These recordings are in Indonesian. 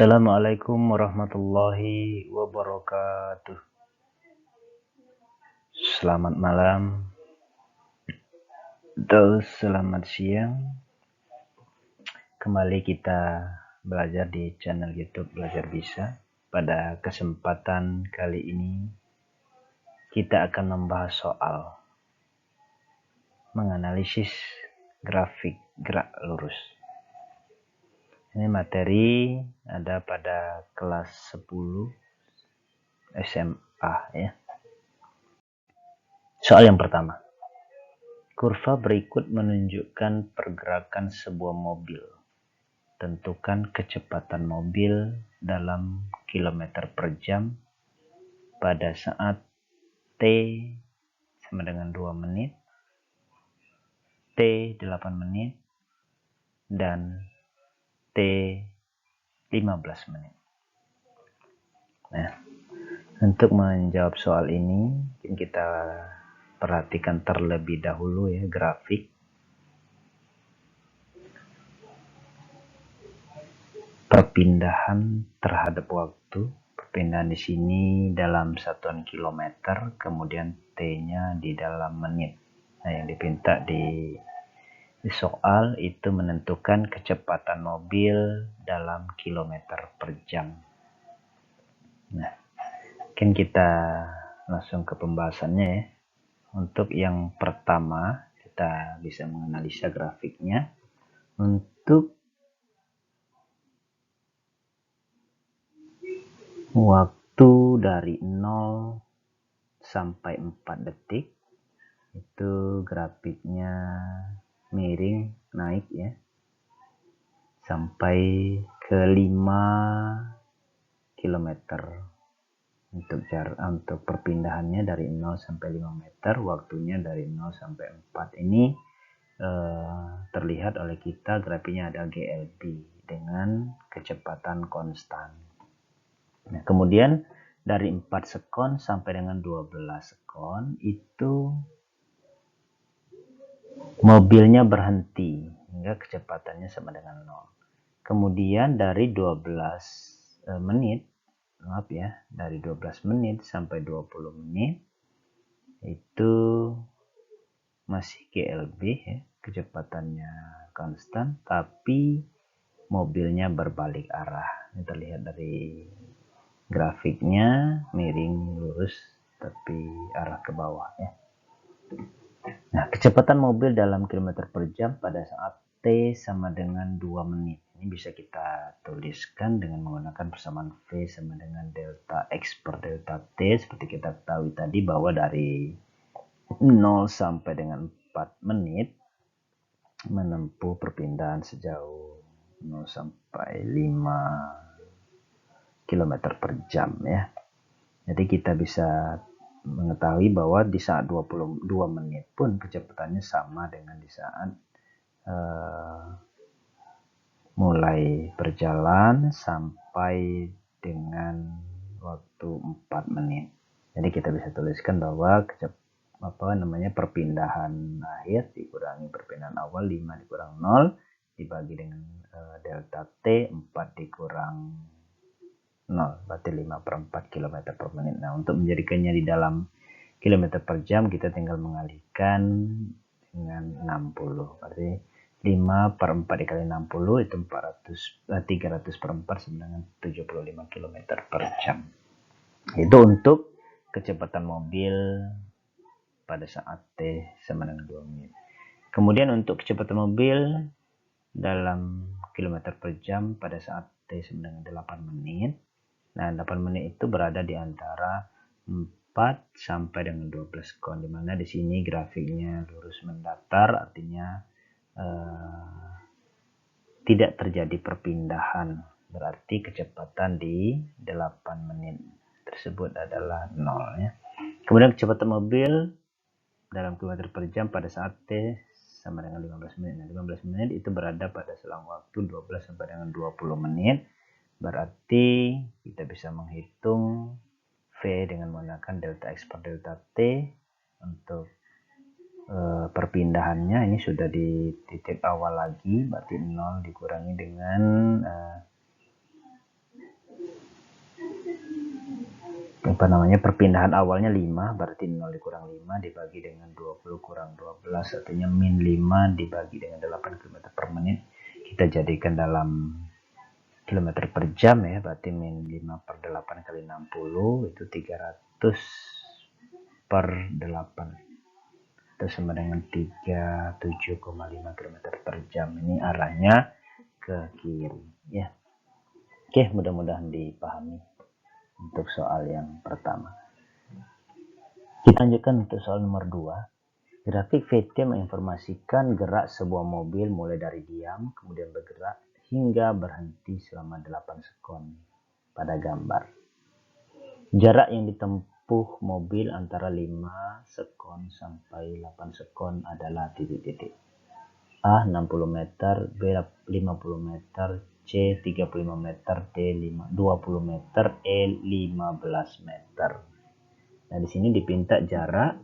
Assalamualaikum warahmatullahi wabarakatuh. Selamat malam atau selamat siang. Kembali kita belajar di channel YouTube Belajar Bisa. Pada kesempatan kali ini kita akan membahas soal menganalisis grafik gerak lurus. Ini materi ada pada kelas 10 SMA ya. Soal yang pertama. Kurva berikut menunjukkan pergerakan sebuah mobil. Tentukan kecepatan mobil dalam kilometer per jam pada saat T sama dengan 2 menit, T 8 menit, dan T 15 menit. Nah, untuk menjawab soal ini, kita perhatikan terlebih dahulu ya grafik. Perpindahan terhadap waktu. Perpindahan di sini dalam satuan kilometer, kemudian T-nya di dalam menit. Nah, yang dipinta di soal itu menentukan kecepatan mobil dalam kilometer per jam. Nah, mungkin kita langsung ke pembahasannya ya. Untuk yang pertama, kita bisa menganalisa grafiknya. Untuk waktu dari 0 sampai 4 detik, itu grafiknya miring naik ya, sampai ke 5 km. Untuk perpindahannya dari 0 sampai 5 meter, waktunya dari 0 sampai 4. Ini terlihat oleh kita grafiknya ada GLB dengan kecepatan konstan. Nah, kemudian dari 4 sekon sampai dengan 12 sekon itu mobilnya berhenti hingga kecepatannya sama dengan 0. Kemudian dari 12 menit, maaf ya, dari 12 menit sampai 20 menit itu masih GLB ya, kecepatannya konstan, tapi mobilnya berbalik arah. Ini terlihat dari grafiknya miring lurus tapi arah ke bawah ya. Nah, kecepatan mobil dalam kilometer per jam pada saat T sama dengan 2 menit. Ini bisa kita tuliskan dengan menggunakan persamaan V sama dengan delta X per delta T. Seperti kita ketahui tadi bahwa dari 0 sampai dengan 4 menit menempuh perpindahan sejauh 0 sampai 5 km per jam ya. Jadi kita bisa mengetahui bahwa di saat 22 menit pun kecepatannya sama dengan di saat mulai berjalan sampai dengan waktu 4 menit. Jadi kita bisa tuliskan bahwa perpindahan akhir dikurangi perpindahan awal 5 dikurang 0 dibagi dengan delta T 4 dikurang 0, berarti 5/4 km per menit. Nah, untuk menjadikannya di dalam kilometer per jam kita tinggal mengalihkan dengan 60. Berarti 5/4 dikali 60 itu 300/4 sama dengan 75 km per jam. Itu untuk kecepatan mobil pada saat T sama dengan 2 menit. Kemudian untuk kecepatan mobil dalam kilometer per jam pada saat T sama dengan 8 menit. Nah, 8 menit itu berada di antara 4 sampai dengan 12 sekon, di mana di sini grafiknya lurus mendatar, artinya tidak terjadi perpindahan. Berarti kecepatan di 8 menit tersebut adalah 0 ya. Kemudian kecepatan mobil dalam kilometer per jam pada saat T sama dengan 15 menit. Nah, 15 menit itu berada pada selang waktu 12 sampai dengan 20 menit. Berarti kita bisa menghitung V dengan menggunakan delta X per delta T. Untuk perpindahannya ini sudah di titik awal lagi, berarti 0 dikurangi dengan perpindahan awalnya 5, berarti 0 dikurang 5 dibagi dengan 20 kurang 12, artinya min 5 dibagi dengan 8 km per menit. Kita jadikan dalam kilometer per jam ya, berarti min 5 per 8 kali 60 itu 300 per 8, itu sama dengan 37,5 km per jam. Ini arahnya ke kiri ya. Oke, mudah-mudahan dipahami untuk soal yang pertama. Kita lanjutkan untuk soal nomor 2. Grafik VT menginformasikan gerak sebuah mobil mulai dari diam, kemudian bergerak hingga berhenti selama 8 sekon pada gambar. Jarak yang ditempuh mobil antara 5 sekon sampai 8 sekon adalah titik-titik. A 60 meter, B 50 meter, C 35 meter, D 20 meter, E 15 meter. Nah, di sini dipinta jarak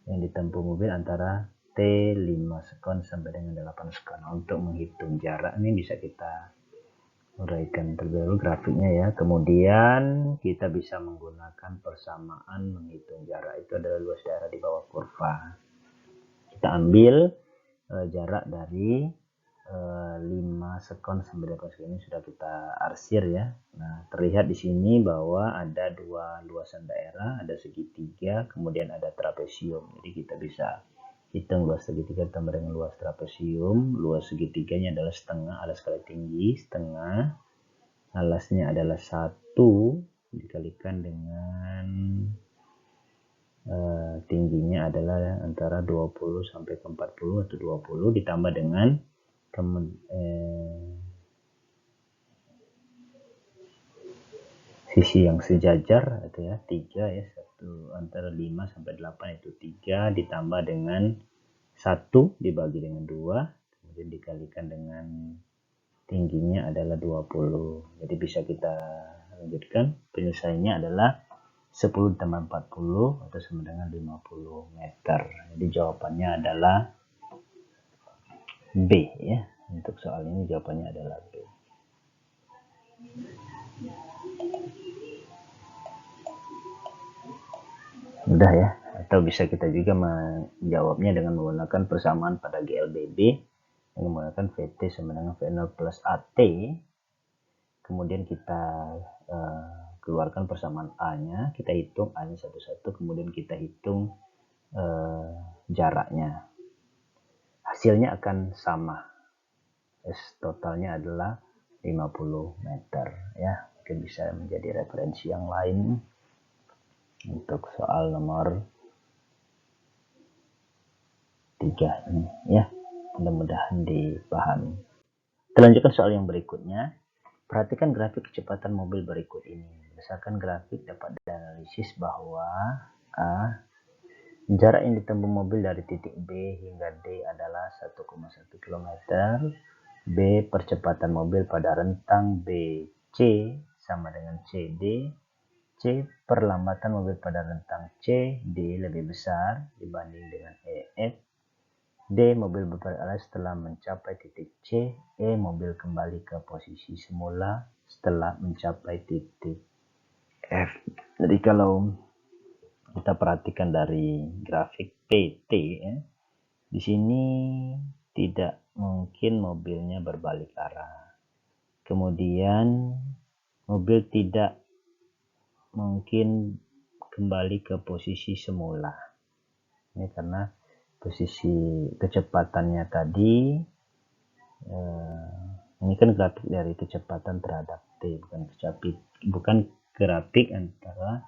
yang ditempuh mobil antara T 5 sekon sampai dengan 8 sekon. Untuk menghitung jarak ini bisa kita uraikan terlebih dahulu grafiknya ya. Kemudian kita bisa menggunakan persamaan menghitung jarak. Itu adalah luas daerah di bawah kurva. Kita ambil jarak dari 5 sekon sampai 8 sekon ini sudah kita arsir ya. Nah, terlihat di sini bahwa ada dua luasan daerah, ada segitiga, kemudian ada trapesium. Jadi kita bisa hitung luas segitiga ditambah dengan luas trapesium. Luas segitiganya adalah setengah alas kali tinggi, setengah alasnya adalah 1 dikalikan dengan tingginya adalah antara 20 sampai ke 40 atau 20 ditambah dengan sisi yang sejajar itu ya 3 ya, 1 antara 5 sampai 8 itu 3 ditambah dengan 1 dibagi dengan 2 kemudian dikalikan dengan tingginya adalah 20. Jadi bisa kita lanjutkan, penyelesaiannya adalah 10 ditambah 40 atau sama dengan 50 meter. Jadi jawabannya adalah B ya. Untuk soal ini jawabannya adalah B. Mudah ya. Atau bisa kita juga menjawabnya dengan menggunakan persamaan pada GLBB dengan menggunakan VT sama dengan V0 plus AT. Kemudian kita keluarkan persamaan A-nya, kita hitung A-nya satu-satu, kemudian kita hitung jaraknya. Hasilnya akan sama. Totalnya adalah 50 meter ya. Mungkin bisa menjadi referensi yang lain untuk soal nomor 3 ini ya. Mudah-mudahan dipahami. Kita lanjutkan soal yang berikutnya. Perhatikan grafik kecepatan mobil berikut ini. Berdasarkan grafik dapat dianalisis bahwa A. Jarak yang ditempuh mobil dari titik B hingga D adalah 1,1 km. B. Percepatan mobil pada rentang BC sama dengan CD. C. Perlambatan mobil pada rentang CD lebih besar dibanding dengan EF. D. Mobil berbalik arah setelah mencapai titik C. E. Mobil kembali ke posisi semula setelah mencapai titik F. Jadi kalau kita perhatikan dari grafik PT ya, di sini tidak mungkin mobilnya berbalik arah. Kemudian mobil tidak mungkin kembali ke posisi semula. Ini karena posisi kecepatannya tadi ini kan grafik dari kecepatan terhadap T, bukan grafik antara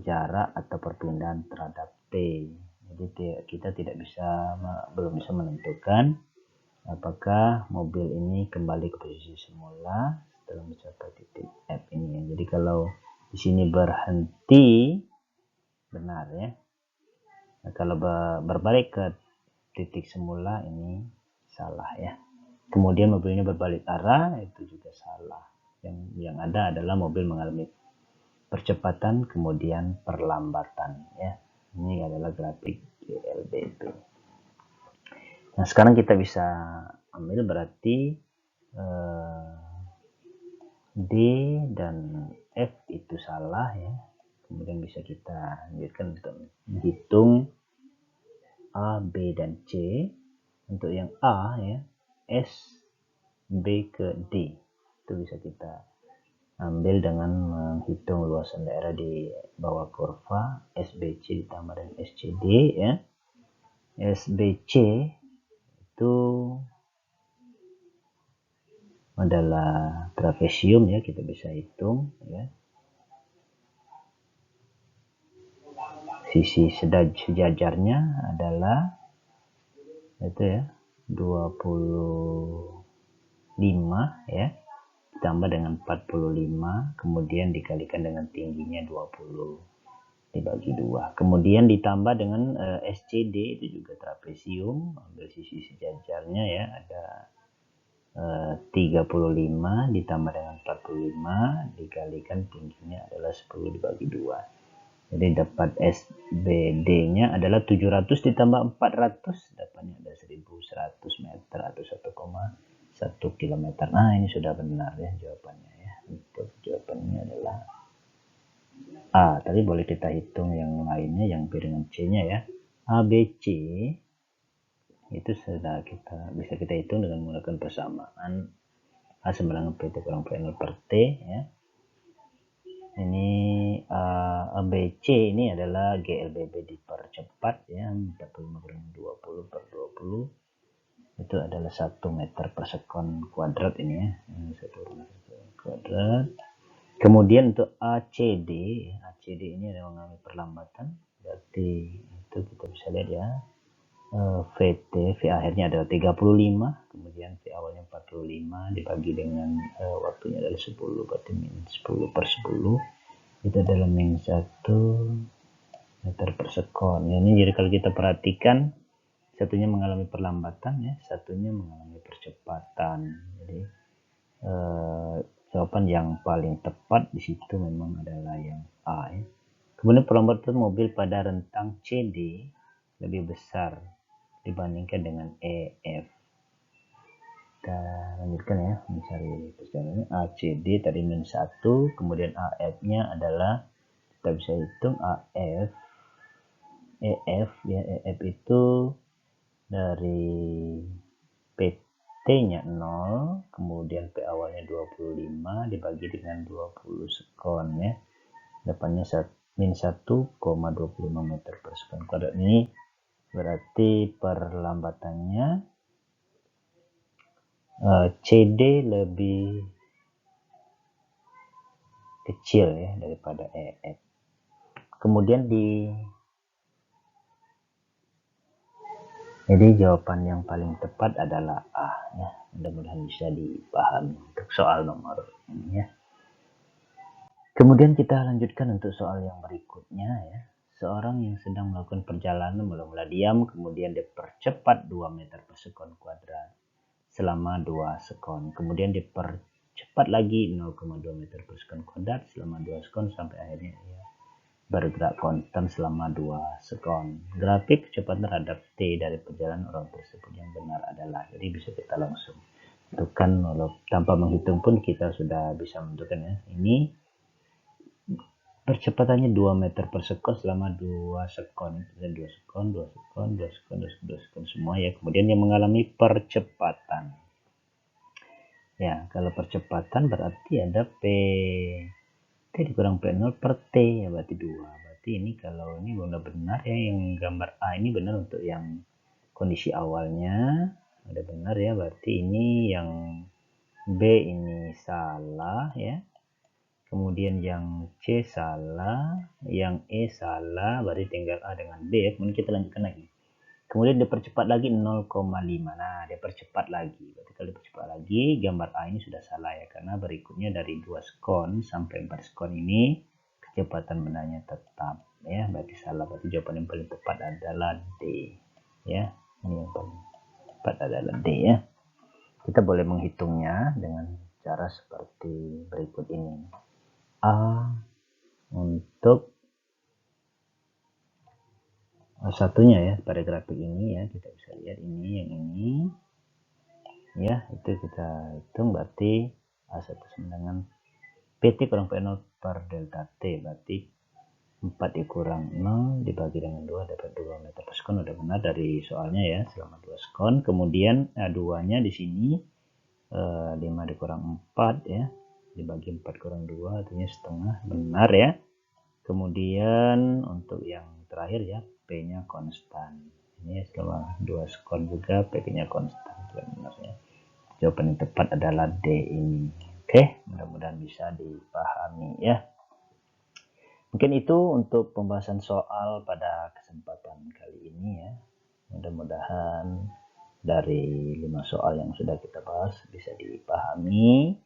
jarak atau perpindahan terhadap T. Jadi kita belum bisa menentukan apakah mobil ini kembali ke posisi semula setelah mencapai titik F ini. Jadi kalau di sini berhenti benar ya. Nah, kalau berbalik ke titik semula ini salah ya. Kemudian mobilnya berbalik arah itu juga salah. Yang ada adalah mobil mengalami percepatan kemudian perlambatan ya. Ini adalah grafik GLBB. Nah, sekarang kita bisa ambil berarti D dan F itu salah ya. Kemudian bisa kita lanjutkan untuk menghitung A, B, dan C. Untuk yang A ya, S, B ke D. Itu bisa kita ambil dengan menghitung luasan daerah di bawah kurva SBC ditambah dengan SCD ya. SBC itu adalah trapesium ya, kita bisa hitung ya. Sisi sejajarnya adalah itu ya 25 ya, ditambah dengan 45, kemudian dikalikan dengan tingginya 20 dibagi 2, kemudian ditambah dengan SCD itu juga trapesium, ambil sisi sejajarnya ya, ada 35 ditambah dengan 45 dikalikan tingginya adalah 10 dibagi 2. Jadi dapat SBD nya adalah 700 ditambah 400, dapatnya ada 1100 meter atau 1,1 km. Nah, ini sudah benar ya jawabannya ya. Untuk jawabannya adalah A. Tadi boleh kita hitung yang lainnya, yang B dengan C-nya ya. A, B, C itu sudah bisa kita hitung dengan menggunakan persamaan A sama dengan PT kurang P0 per T ya. Ini ABC ini adalah GLBB dipercepat ya, 45 kurang 20 per 20 itu adalah 1 meter per sekon kuadrat ini ya, 1 meter kuadrat. Kemudian untuk ACD ini adalah mengalami perlambatan, berarti itu kita bisa lihat ya, VT, V akhirnya adalah 35, kemudian V awalnya 45 dibagi dengan waktunya adalah 10, berarti min 10 per 10 itu adalah min 1 meter per sekon. Ini jadi kalau kita perhatikan, satunya mengalami perlambatan ya, satunya mengalami percepatan. Jadi jawaban yang paling tepat di situ memang adalah yang A ya. Kemudian perlambatan mobil pada rentang CD lebih besar dibandingkan dengan EF. Kita lanjutkan ya, mencari perjalanannya. ACD tadi min 1, kemudian AF nya adalah kita bisa hitung AF EF ya, EF itu dari PT nya 0, kemudian P awalnya 25 dibagi dengan 20 sekon ya, dapatnya min 1,25 meter per sekon kuadrat. Ini berarti perlambatannya CD lebih kecil ya daripada EF. Kemudian jadi jawaban yang paling tepat adalah A ya. Mudah-mudahan bisa dipahami untuk soal nomor ini ya. Kemudian kita lanjutkan untuk soal yang berikutnya ya. Seorang yang sedang melakukan perjalanan mula-mula diam, kemudian dipercepat 2 meter per sekon kuadrat selama 2 sekon. Kemudian dipercepat lagi 0,2 meter per sekon kuadrat selama 2 sekon sampai akhirnya ia bergerak konstan selama 2 sekon. Grafik kecepatan terhadap T dari perjalanan orang tersebut yang benar adalah. Jadi bisa kita langsung tentukan, tanpa menghitung pun kita sudah bisa menentukan ya. Ini percepatannya 2 meter per sekon selama 2 sekon. 2 sekon, 2 sekon, 2 sekon, 2 sekon semua ya. Kemudian yang mengalami percepatan. Ya, kalau percepatan berarti ada P T dikurang P0 per T ya, berarti 2. Berarti ini kalau ini benar-benar ya, yang gambar A ini benar untuk yang kondisi awalnya. Ada benar ya, berarti ini yang B ini salah ya. Kemudian yang C salah, yang E salah, berarti tinggal A dengan B. Kemudian kita lanjutkan lagi. Kemudian dipercepat lagi 0,5. Nah, dipercepat lagi. Berarti kalau dipercepat lagi, gambar A ini sudah salah ya. Karena berikutnya dari 2 sekon sampai 4 sekon ini, kecepatan benarnya tetap. Ya, berarti salah. Berarti jawaban yang paling tepat adalah D. Ya, ini yang paling tepat adalah D ya. Kita boleh menghitungnya dengan cara seperti berikut ini. A untuk satunya ya, pada grafik ini ya, kita bisa lihat ini, yang ini ya, itu kita hitung berarti A1 sama dengan PT kurang P0 per delta T, berarti 4 dikurang 0 dibagi dengan 2 dapat 2 meter per sekon. Udah benar dari soalnya ya, selama 2 sekon. Kemudian 2-nya di sini 5 dikurang 4 ya, dibagi 4 kurang 2 artinya setengah, benar ya. Kemudian untuk yang terakhir ya, P-nya konstan. Ini selama 2 sekon juga P-nya konstan, benar ya. Jawaban yang tepat adalah D ini. Oke, mudah-mudahan bisa dipahami ya. Mungkin itu untuk pembahasan soal pada kesempatan kali ini ya. Mudah-mudahan dari 5 soal yang sudah kita bahas bisa dipahami.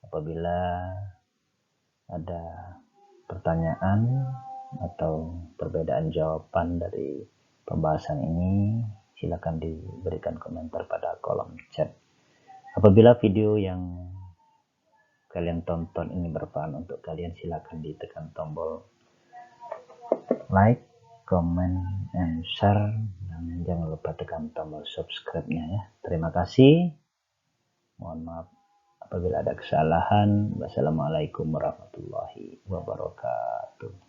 Apabila ada pertanyaan atau perbedaan jawaban dari pembahasan ini, silakan diberikan komentar pada kolom chat. Apabila video yang kalian tonton ini bermanfaat untuk kalian, silakan ditekan tombol like, comment, and share, dan jangan lupa tekan tombol subscribe-nya ya. Terima kasih. Mohon maaf apabila ada kesalahan. Wassalamualaikum warahmatullahi wabarakatuh.